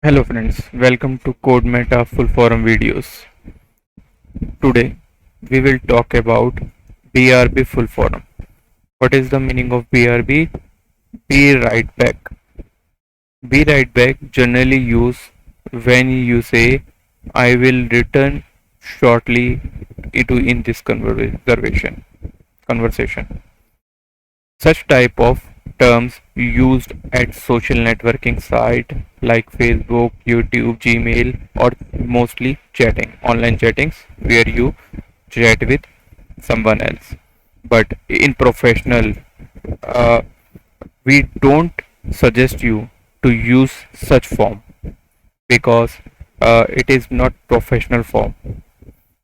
Hello friends, welcome to Code Meta full forum videos. Today we will talk about BRB full forum. What is the meaning of BRB? Be right back. Be right back generally used when you say I will return shortly in this conversation. Such type of terms used at social networking site like Facebook, YouTube, Gmail, or mostly chatting, online chattings where you chat with someone else. But in professional, uh, we don't suggest you to use such form because it is not professional form.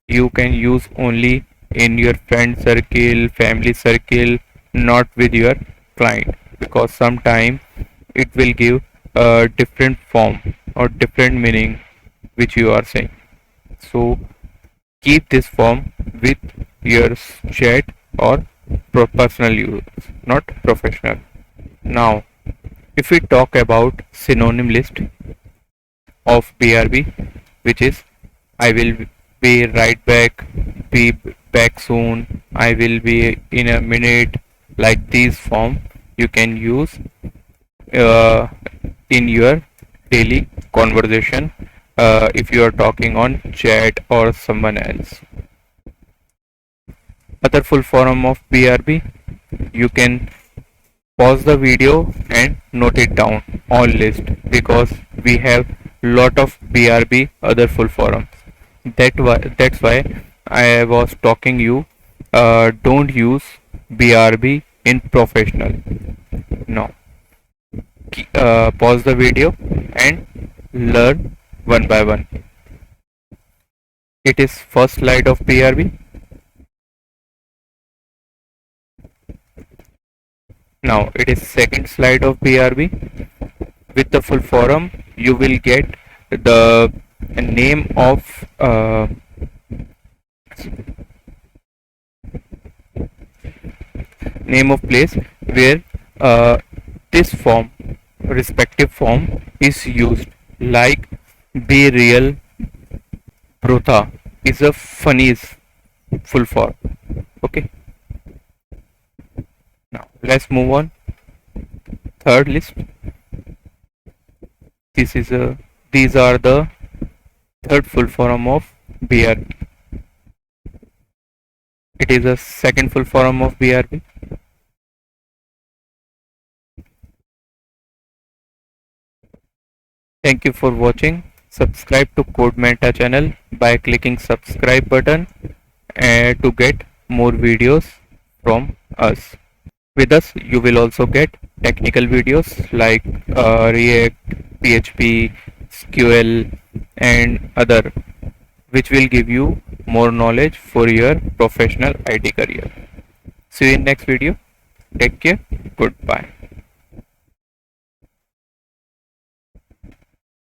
You can use only in your friend circle, family circle, not with your client, because sometime it will give a different form or different meaning which you are saying. So keep this form with your chat or personal use, not professional. Now if we talk about synonym list of BRB, which is I will be right back, be back soon, I will be in a minute, like these form you can use uh, in your daily conversation if you are talking on chat or someone else. Other full form of BRB, you can pause the video and note it down on list because we have lot of BRB other full forms. That's why I was talking you don't use BRB in professional. No, pause the video and learn one by one. It is first slide of BRB. Now it is second slide of BRB. With the full forum, you will get the name of place where this form, respective form, is used. Like be real, Brotha is a funnies full form. Okay. Now let's move on. Third list. These are the third full form of BRB. It is a second full form of BRB. Thank you for watching. Subscribe to Code Meta channel by clicking subscribe button and to get more videos from us. With us, you will also get technical videos like React, PHP, SQL, and other, which will give you more knowledge for your professional IT career. See you in next video. Take care. Goodbye.